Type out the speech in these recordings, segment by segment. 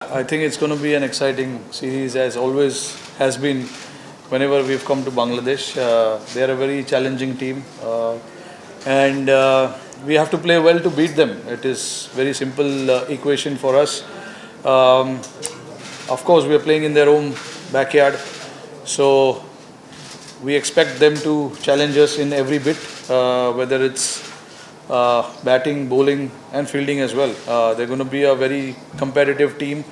I think it's going to be an exciting series, as always has been whenever we've come to Bangladesh. They're a very challenging team, and we have to play well to beat them. It is very simple equation for us. Um, of course, we are playing in their own backyard, so we expect them to challenge us in every bit, whether it's batting, bowling, and fielding as well. They're going to be a very competitive team,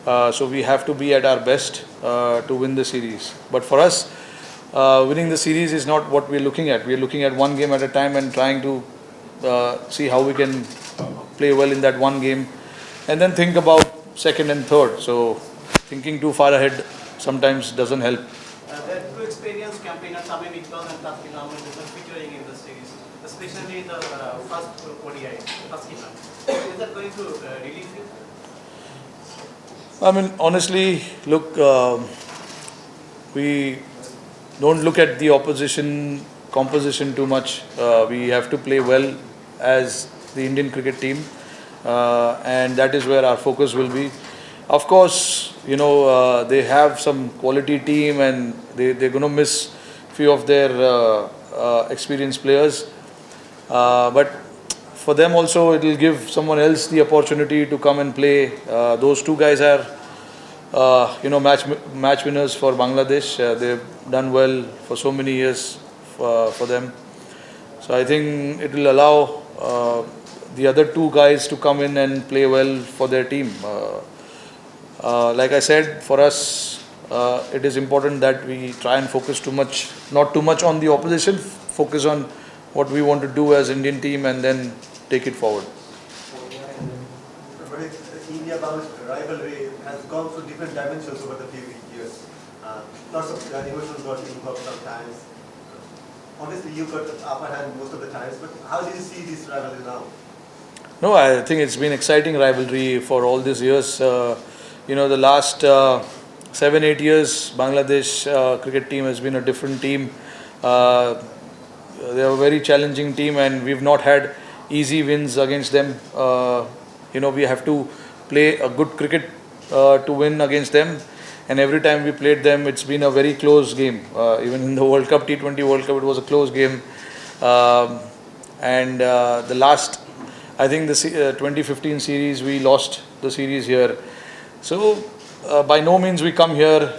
so we have to be at our best to win the series. But for us, winning the series is not what we're looking at. We're looking at one game at a time and trying to see how we can play well in that one game, and then think about second and third. So thinking too far ahead sometimes doesn't help. There are two experienced campaigners, Tamim Iqbal and Taskin Ahmed, who are featuring in the series, especially in the first ODI, Taskin Ahmed. Is that going to relieve you? I mean, honestly, look, we don't look at the opposition composition too much. We have to play well as the Indian cricket team, and that is where our focus will be. Of course, they have some quality team, and they're going to miss few of their experienced players. But for them also, it will give someone else the opportunity to come and play. Those two guys are, match winners for Bangladesh. They've done well for so many years for them. So I think it will allow the other two guys to come in and play well for their team. Like I said, for us, it is important that we try and focus not too much on the opposition, focus on what we want to do as Indian team and then take it forward. But India-Bangladesh rivalry has gone through different dimensions over the few years. Lots of emotions got involved sometimes. Honestly, you got the upper hand most of the times, but how do you see this rivalry now? No, I think it's been exciting rivalry for all these years. The last 7-8 years, Bangladesh cricket team has been a different team. They are a very challenging team, and we've not had easy wins against them. We have to play a good cricket to win against them, and every time we played them, it's been a very close game. Even in the World Cup, T20 World Cup, it was a close game. And the last, I think the 2015 series, we lost the series here. So by no means we come here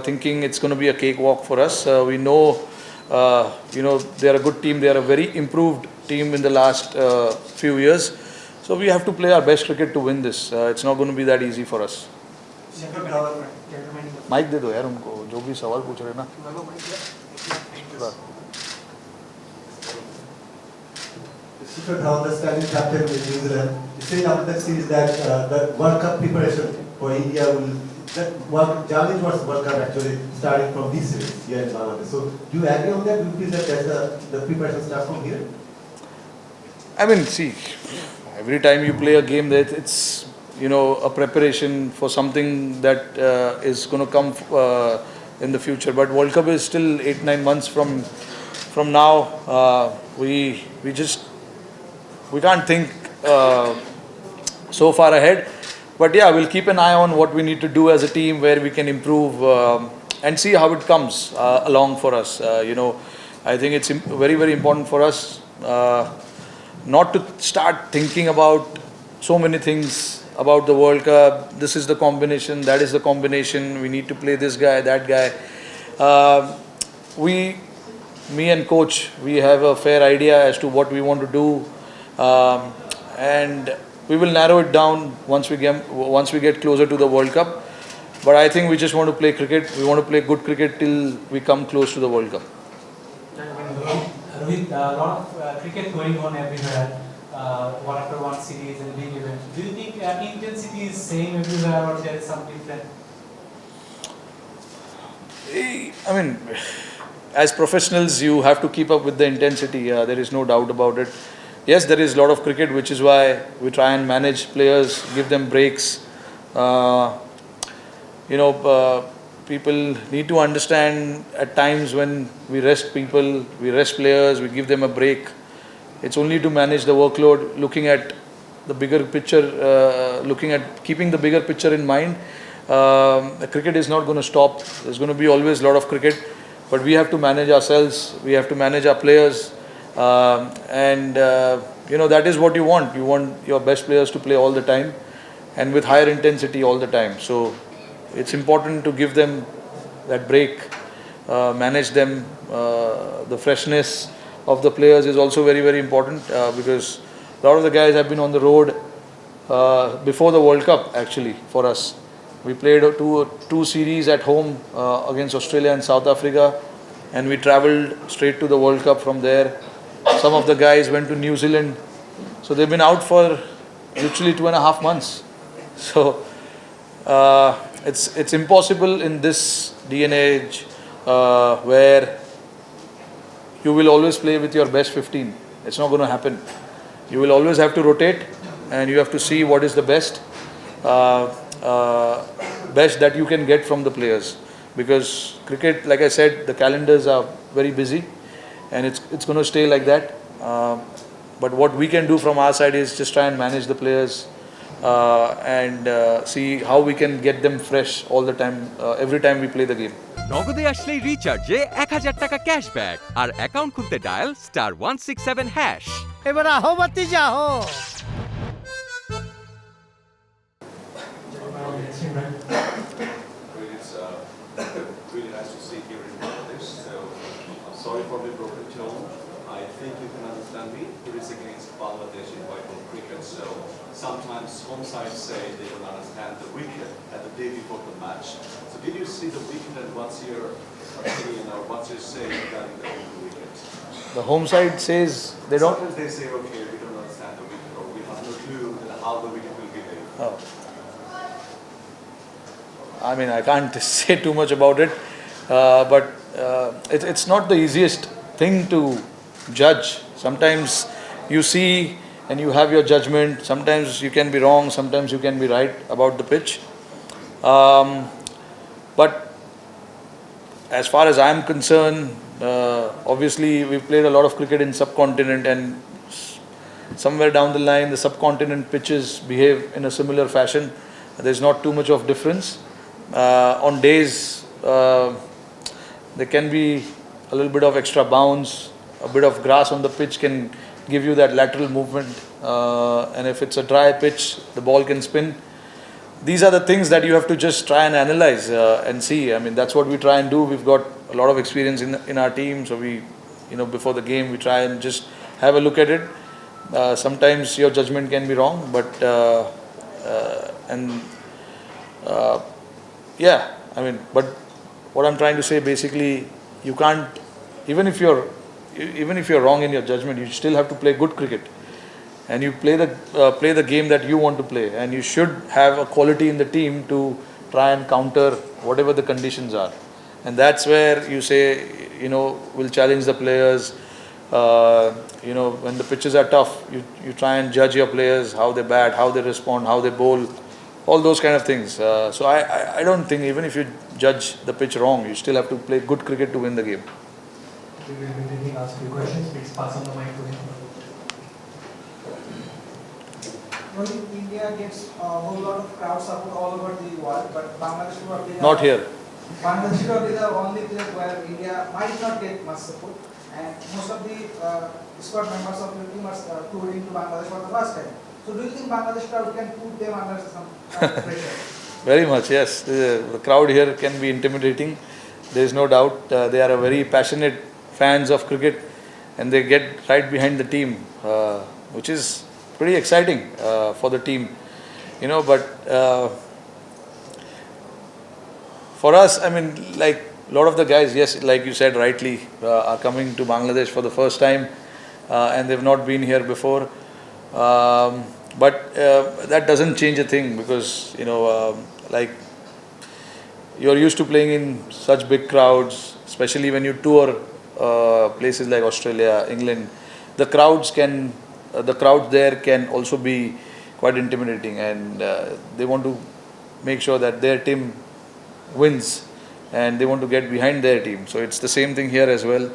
thinking it's going to be a cakewalk for us. We know, they're a good team. They are a very improved team in the last few years. So we have to play our best cricket to win this. It's not going to be that easy for us. Mike दे दो यार उनको जो भी सवाल पूछ रहे हैं ना. Shikhar Dhawan, the standing captain with New Zealand, you said after that series that the World Cup preparation for India journey towards World Cup actually starting from this series here in Bangladesh. So do you agree on that? Do you feel that the preparation starts from here? I mean, see, every time you play a game, that it's a preparation for something that is going to come in the future. But World Cup is still 8-9 months from now. We can't think so far ahead. But yeah, we'll keep an eye on what we need to do as a team, where we can improve, and see how it comes along for us. I think it's very, very important for us not to start thinking about so many things about the World Cup. This is the combination, that is the combination. We need to play this guy, that guy. Me and coach, we have a fair idea as to what we want to do, and we will narrow it down once we get closer to the World Cup. But I think we just want to play cricket. We want to play good cricket till we come close to the World Cup. Rohit, a lot of cricket going on everywhere, one after one series and big events. Do you think intensity is same everywhere, or there is some different? I mean, as professionals, you have to keep up with the intensity. There is no doubt about it. Yes, there is a lot of cricket, which is why we try and manage players, give them breaks. People need to understand at times when we rest people, we rest players, we give them a break. It's only to manage the workload, looking at the bigger picture looking at keeping the bigger picture in mind, cricket is not going to stop. There's going to be always a lot of cricket, but we have to manage ourselves. We have to manage our players, and that is what you want. You want your best players to play all the time, and with higher intensity all the time. So it's important to give them that break, manage them. The freshness of the players is also very, very important, because a lot of the guys have been on the road before the World Cup. Actually, for us, we played two series at home against Australia and South Africa, and we travelled straight to the World Cup from there. Some of the guys went to New Zealand, so they've been out for literally 2.5 months. So it's impossible in this day and age where you will always play with your best 15. It's not going to happen. You will always have to rotate, and you have to see what is the best that you can get from the players. Because cricket, like I said, the calendars are very busy, and it's going to stay like that. But what we can do from our side is just try and manage the players and see how we can get them fresh all the time, every time we play the game. নগদে আসলেই রিচার্জে 1000 টাকা cashback আর account খুলতে dial *167#। এবার আহো বাতি যাও। Really nice to see here in Bangladesh. So I'm sorry for the broken tone. I think you can understand me. It is against Bangladesh in white ball cricket. So sometimes home sides say they don't understand the wicket at the day before the match. So did you see the wicket, and what's your opinion or what's your say regarding the wicket? The home side says they don't. Sometimes they say, okay, we don't understand the wicket, or we have no clue how the wicket will behave. Oh. I mean, I can't say too much about it, but it's not the easiest thing to judge. Sometimes you see and you have your judgment. Sometimes you can be wrong, sometimes you can be right about the pitch. But as far as I'm concerned, obviously we've played a lot of cricket in subcontinent, and somewhere down the line the subcontinent pitches behave in a similar fashion. There's not too much of difference. On days there can be a little bit of extra bounce, a bit of grass on the pitch can give you that lateral movement, and if it's a dry pitch the ball can spin. These are the things that you have to just try and analyze and see. I mean, that's what we try and do. We've got a lot of experience in our team, so we, before the game we try and just have a look at it. Sometimes your judgment can be wrong, but yeah, I mean, but what I'm trying to say basically, you can't, even if you're wrong in your judgment, you still have to play good cricket, and you play the game that you want to play, and you should have a quality in the team to try and counter whatever the conditions are. And that's where you say, we'll challenge the players. When the pitches are tough, you try and judge your players, how they bat, how they respond, how they bowl, all those kind of things. So I don't think, even if you judge the pitch wrong, you still have to play good cricket to win the game. We will be taking last few questions. Please pass on the mic to him. India gets a whole lot of crowd support all over the world, but Bangladesh probably Not here. Bangladesh is probably the only place where India might not get much support, and most of the squad members of the team are touring to Bangladesh for the first time. So do you think Bangladesh crowd can put them under some pressure? Very much, yes. The crowd here can be intimidating. There is no doubt. They are a very passionate fans of cricket, and they get right behind the team, which is pretty exciting for the team. But for us, I mean, like a lot of the guys, yes, like you said rightly, are coming to Bangladesh for the first time, and they've not been here before. But that doesn't change a thing, because like, you're used to playing in such big crowds, especially when you tour places like Australia, England. The crowds there can also be quite intimidating, and they want to make sure that their team wins, and they want to get behind their team. So it's the same thing here as well.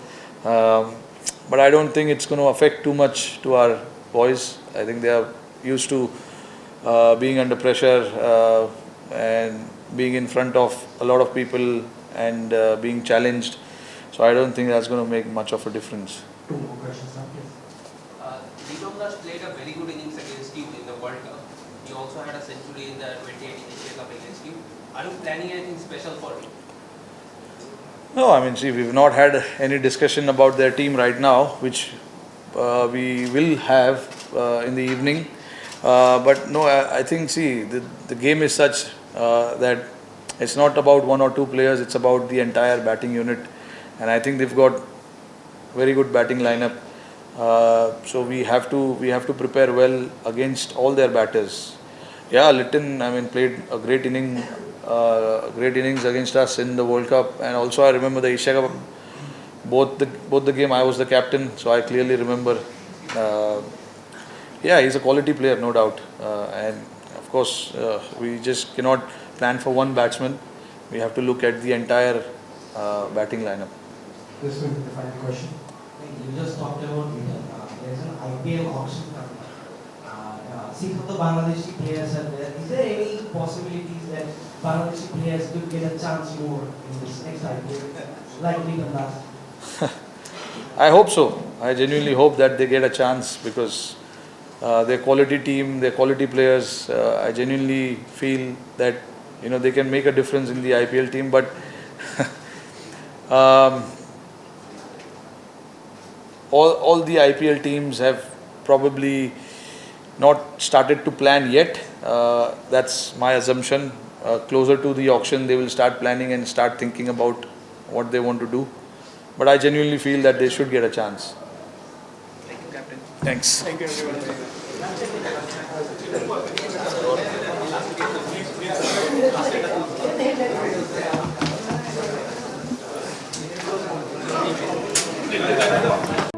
But I don't think it's going to affect too much to our boys. I think they are used to being under pressure and being in front of a lot of people and being challenged. So I don't think that's going to make much of a difference. Two more questions, now, please. Deepak played a very good innings against you in the World Cup. He also had a century in the 2018 Asia Cup against you. Are you planning anything special for him? No, I mean, see, we've not had any discussion about their team right now, which we will have in the evening. But no, I think, see, the game is such that it's not about one or two players, it's about the entire batting unit. And I think they've got very good batting lineup. So we have to prepare well against all their batters. Yeah, Litton, I mean, played a great innings against us in the World Cup, and also I remember the Asia Cup. Both the game I was the captain, so I clearly remember. Yeah, he's a quality player, no doubt, and of course we just cannot plan for one batsman. We have to look at the entire batting lineup. This will be the final question. You just talked about there's an IPL auction coming. See how the Bangladeshi players are there. Is there any possibilities that Bangladeshi players could get a chance more in this next IPL, like we done last? I hope so. I genuinely hope that they get a chance because their quality team, their quality players. I genuinely feel that they can make a difference in the IPL team, but. All the IPL teams have probably not started to plan yet. That's my assumption. Closer to the auction, they will start planning and start thinking about what they want to do. But I genuinely feel that they should get a chance. Thank you, Captain. Thanks. Thank you, everyone.